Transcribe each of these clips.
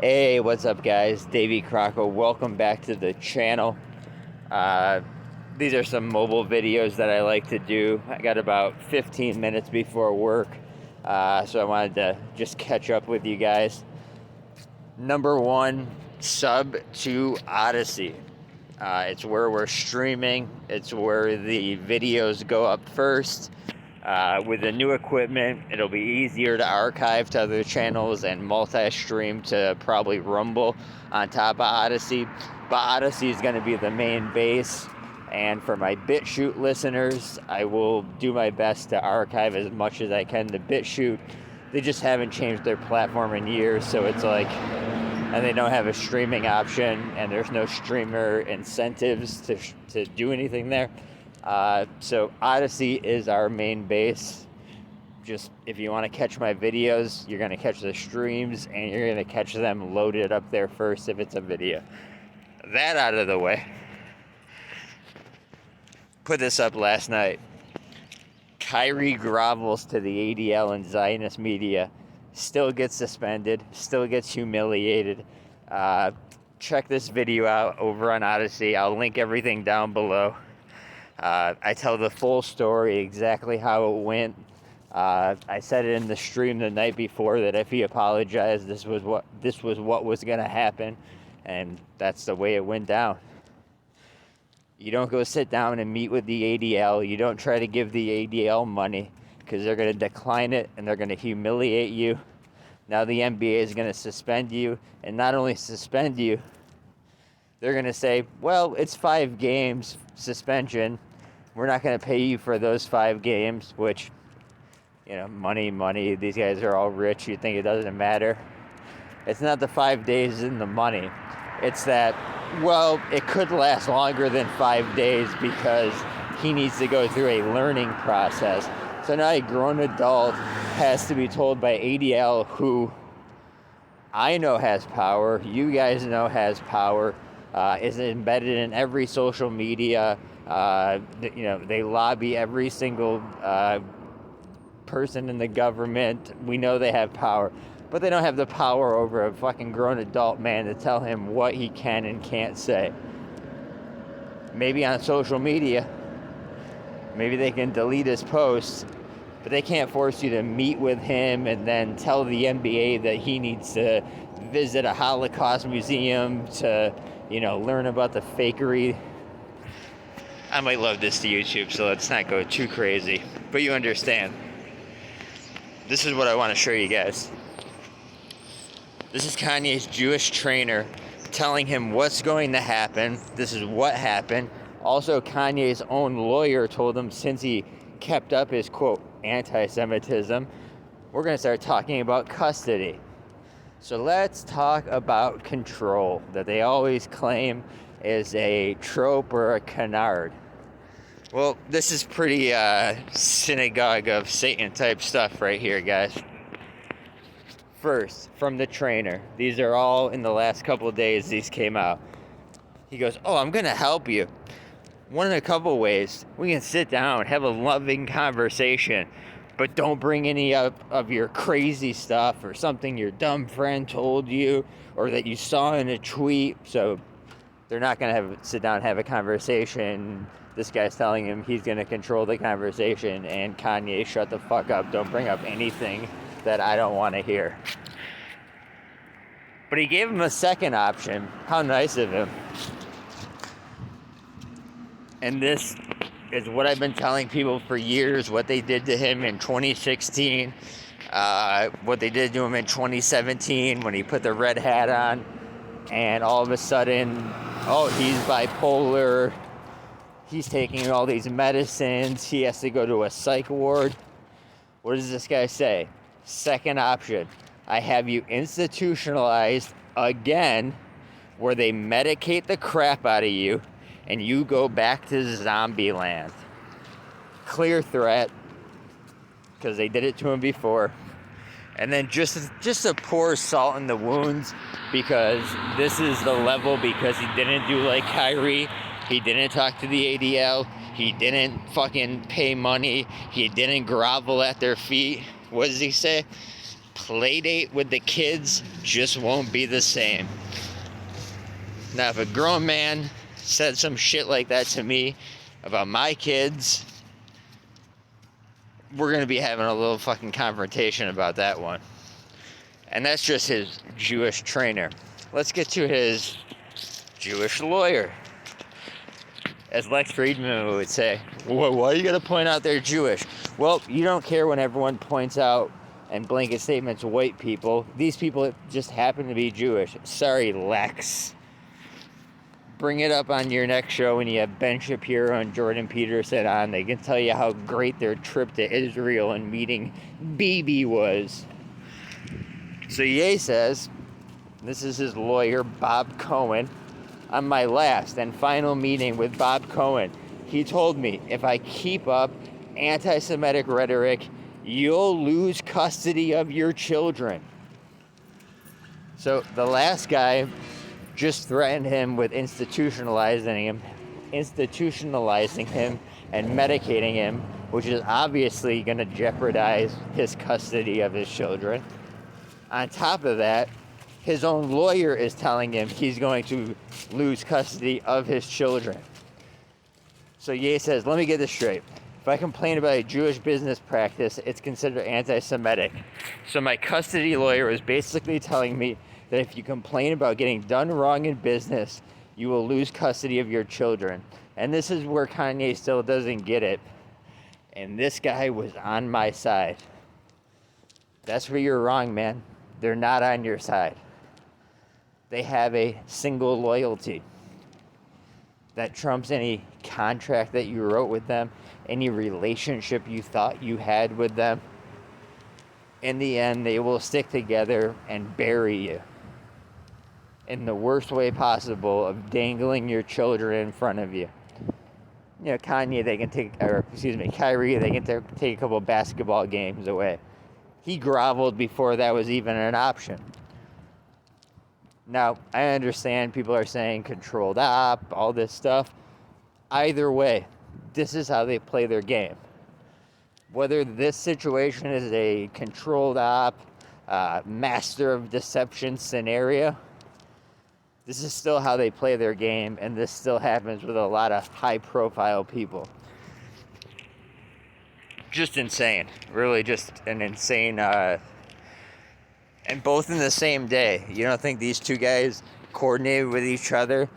Hey, what's up, guys? Davey Crocco. Welcome back to the channel. These are some mobile videos that I like to do. I got about 15 minutes before work, so I wanted to just catch up with you guys. Number one, sub to Odyssey. It's where we're streaming. It's where the videos go up first. With the new equipment, it'll be easier to archive to other channels and multi-stream to probably Rumble on top of Odyssey. But Odyssey is going to be the main base. And for my BitChute listeners, I will do my best to archive as much as I can to BitChute. They just haven't changed their platform in years, so it's like, and they don't have a streaming option, and there's no streamer incentives to do anything there. So Odyssey is our main base. Just if you want to catch my videos, you're going to catch the streams, and you're going to catch them loaded up there first if it's a video. That out of the way. Put this up last night. Kyrie grovels to the ADL and Zionist media. Still gets suspended. Still gets humiliated. Check this video out over on Odyssey. I'll link everything down below. I tell the full story, exactly how it went. I said it in the stream the night before that if he apologized, this was what was going to happen, and that's the way it went down. You don't go sit down and meet with the ADL. You don't try to give the ADL money because they're going to decline it and they're going to humiliate you. Now the NBA is going to suspend you, and not only suspend you, they're going to say, well, it's 5 games suspension. We're not going to pay you for those 5 games, which, you know, money. These guys are all rich. You think it doesn't matter. It's not the 5 days in the money. It's that, well, it could last longer than 5 days because he needs to go through a learning process. So now a grown adult has to be told by ADL, who I know has power, you guys know has power, is embedded in every social media. They lobby every single person in the government. We know they have power, but they don't have the power over a fucking grown adult man to tell him what he can and can't say. Maybe on social media, maybe they can delete his posts, but they can't force you to meet with him and then tell the NBA that he needs to visit a Holocaust museum to, learn about the fakery. I might love this to YouTube, so let's not go too crazy. But you understand. This is what I want to show you guys. This is Kanye's Jewish trainer telling him what's going to happen. This is what happened. Also, Kanye's own lawyer told him since he kept up his, quote, anti-Semitism, we're going to start talking about custody. So let's talk about control that they always claim is a trope or a canard. Well, this is pretty synagogue of Satan type stuff right here, guys. First, from the trainer. These are all in the last couple of days these came out. He goes, I'm going to help you. One of a couple ways. We can sit down, have a loving conversation, but don't bring any up of your crazy stuff or something your dumb friend told you or that you saw in a tweet. So they're not going to sit down and have a conversation. This guy's telling him he's going to control the conversation, and Kanye, shut the fuck up. Don't bring up anything that I don't want to hear. But he gave him a second option. How nice of him. And this is what I've been telling people for years, what they did to him in 2016, what they did to him in 2017 when he put the red hat on, and all of a sudden, he's bipolar, he's taking all these medicines, he has to go to a psych ward. What does this guy say? Second option, I have you institutionalized again, where they medicate the crap out of you, and you go back to zombie land. Clear threat, because they did it to him before. And then just to pour salt in the wounds, because this is the level, because he didn't do like Kyrie. He didn't talk to the ADL. He didn't fucking pay money. He didn't grovel at their feet. What does he say? play date with the kids just won't be the same. Now, if a grown man said some shit like that to me about my kids, we're going to be having a little fucking confrontation about that one. And that's just his Jewish trainer. Let's get to his Jewish lawyer. As Lex Friedman would say, why are you going to point out they're Jewish? Well, you don't care when everyone points out and blanket statements white people. These people just happen to be Jewish. Sorry, Lex. Bring it up on your next show when you have Ben Shapiro and Jordan Peterson on. They can tell you how great their trip to Israel and meeting Bibi was. So Ye says, this is his lawyer, Bob Cohen, on my last and final meeting with Bob Cohen, he told me, if I keep up anti-Semitic rhetoric, you'll lose custody of your children. So the last guy just threatened him with institutionalizing him and medicating him, which is obviously going to jeopardize his custody of his children. On top of that, his own lawyer is telling him he's going to lose custody of his children. So Ye says, let me get this straight. If I complain about a Jewish business practice, it's considered anti-Semitic. So my custody lawyer is basically telling me that if you complain about getting done wrong in business, you will lose custody of your children. And this is where Kanye still doesn't get it. And this guy was on my side. That's where you're wrong, man. They're not on your side. They have a single loyalty that trumps any contract that you wrote with them, any relationship you thought you had with them. In the end, they will stick together and bury you in the worst way possible of dangling your children in front of you. You know, Kyrie, they can take a couple basketball games away. He groveled before that was even an option. Now, I understand people are saying controlled op, all this stuff. Either way, this is how they play their game. Whether this situation is a controlled op, master of deception scenario, this is still how they play their game, and this still happens with a lot of high-profile people. Just insane. Really just an insane... And both in the same day. You don't think these two guys coordinated with each other?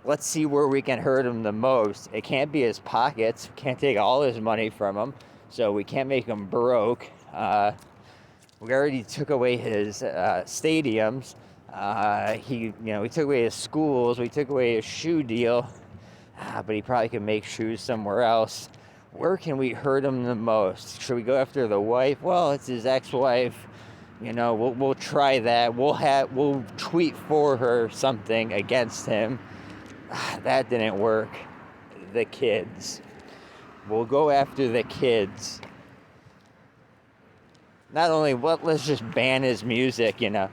Let's see where we can hurt him the most. It can't be his pockets. We can't take all his money from him. So we can't make him broke. We already took away his stadiums. We took away his schools. We took away his shoe deal. But he probably could make shoes somewhere else. Where can we hurt him the most? Should we go after the wife? Well, it's his ex-wife. You know, we'll try that. We'll tweet for her something against him. That didn't work. The kids. We'll go after the kids. Not only let's just ban his music, you know.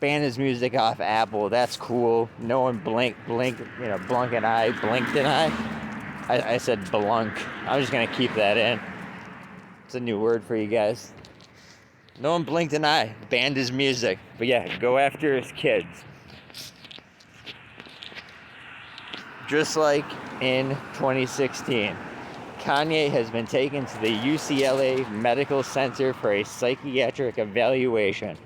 Ban his music off Apple. That's cool. No one blinked an eye. I said blunk. I'm just gonna keep that in. It's a new word for you guys. No one blinked an eye, banned his music. But yeah, go after his kids. Just like in 2016, Kanye has been taken to the UCLA Medical Center for a psychiatric evaluation.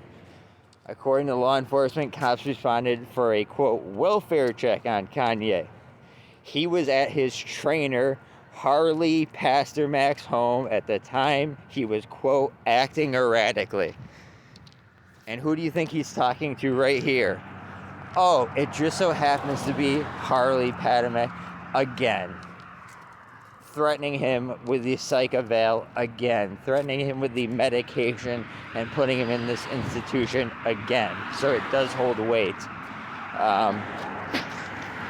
According to law enforcement, cops responded for a, quote, welfare check on Kanye. He was at his trainer, Harley Pastermak's home at the time he was, quote, acting erratically. And who do you think he's talking to right here? Oh, it just so happens to be Harley Pastermak again. Threatening him with the psych eval again. Threatening him with the medication and putting him in this institution again. So it does hold weight.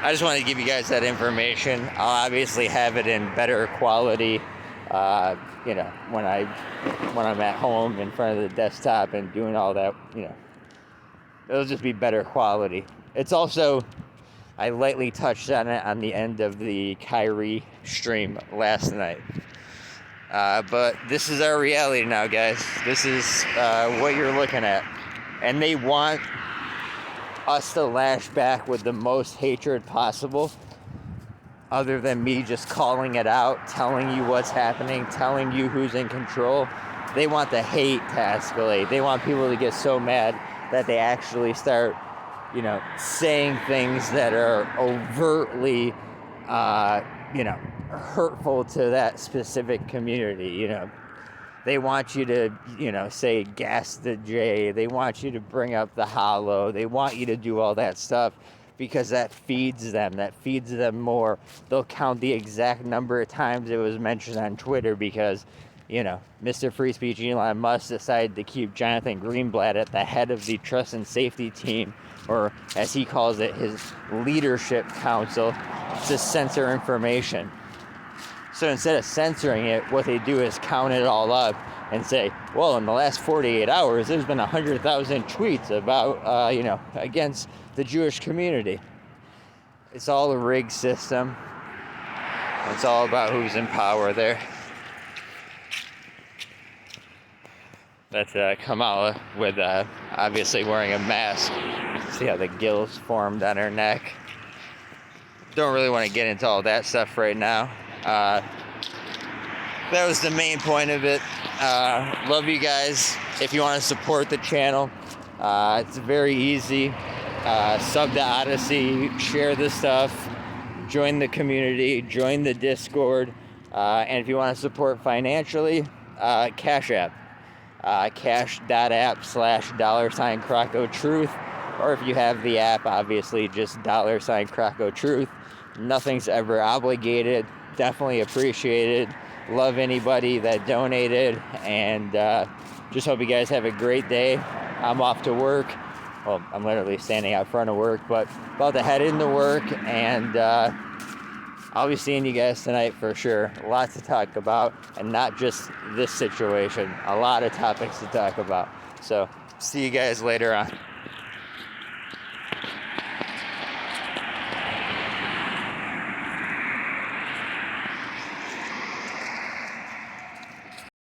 I just wanted to give you guys that information. I'll obviously have it in better quality, when I'm at home in front of the desktop and doing all that, it'll just be better quality. It's also, I lightly touched on it on the end of the Kyrie stream last night. But this is our reality now, guys. This is what you're looking at. And they want us to lash back with the most hatred possible, other than me just calling it out, telling you what's happening, telling you who's in control. They want the hate to escalate. They want people to get so mad that they actually start, saying things that are overtly, hurtful to that specific community. They want you to, say gas the J. They want you to bring up the hollow. They want you to do all that stuff because that feeds them. That feeds them more. They'll count the exact number of times it was mentioned on Twitter because, Mr. Free Speech Elon Musk decided to keep Jonathan Greenblatt at the head of the Trust and Safety Team, or as he calls it, his leadership council, to censor information. So instead of censoring it, what they do is count it all up and say, well, in the last 48 hours, there's been 100,000 tweets about, against the Jewish community. It's all a rigged system. It's all about who's in power there. That's Kamala with obviously wearing a mask. See how the gills formed on her neck. Don't really want to get into all that stuff right now. That was the main point of it. Love you guys. If you want to support the channel, it's very easy. Sub to Odyssey, share the stuff, join the community, join the Discord, and if you want to support financially, Cash App. Cash.app /$crockotruth, or if you have the app, obviously just $crockotruth. Nothing's ever obligated. Definitely appreciated. Love anybody that donated, and just hope you guys have a great day. I'm off to work. Well, I'm literally standing out front of work, but about to head into work, and I'll be seeing you guys tonight for sure. Lots to talk about, and not just this situation. A lot of topics to talk about. So, see you guys later on.